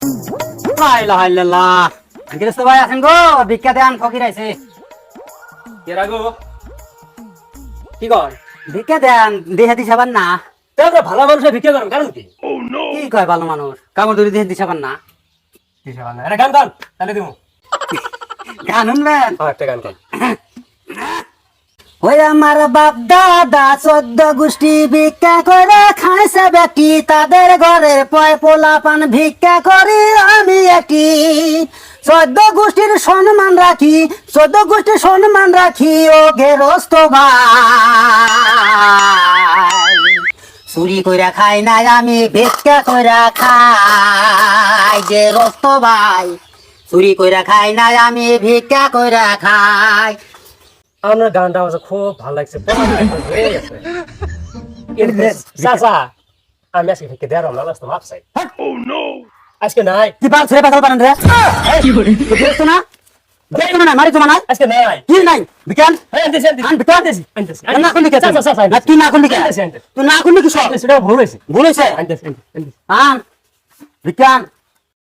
লা ইলাহা ইল্লাল্লাহ। গৃহস্থ ভাই আছেন গো, ভিক্ষা দেন, ফকির আইছে। কেরা গো? কি কয়? ভিক্ষা দেন, দেহে দিছাবার না। তোমরা ভালো মানুষের ভিক্ষা করেন কারণ কি? কি কয় ভালো মানুষ? কামড় ধরে দেহে দিছাবার না। দিশা বাংলা। এটা গান গান তাহলে দিমু। গান শুনবেন? একটা গান গান। ওই আমার বাপ দাদা 14 গোষ্ঠী ভিক্ষা করে খাইছে বেটি, তাদের ঘরের পয় পোলা পান ভিক্ষা করি আমি একই। 14 গোষ্ঠীর সম্মান রাখি, 14 গোষ্ঠীর সম্মান রাখি ও গেরস্ত ভাই। চুরি কইরা খাই নাই আমি, ভিক্ষা কইরা খাই গেরস্ত ভাই। চুরি কইরা খাই নাই আমি, ভিক্ষা কইরা খাই। আমার গানটা আমার খুব ভালো লাগছে। চাচা আমি আজকে ভিক্ষা দেওয়ার আমরা ব্যস্ত মাপসাই। আজকে নাই, কি বাল ছেড়ে পাগল বানান রে? তুই দেখছ না? দেখছ না মারি তোমার নাই? আজকে নাই। কি নাই? বিকান? এই আনতেছি আন বিকান? আনতেছি আনতেছি। না করলি কে? চাচা চাচা না তুই না করলি কে? আনতেছি আনতেছি। তুই না করলি কি সব? সেটা ভুল হয়েছে। বলেছে আনতেছি আনতেছি। আন বিকান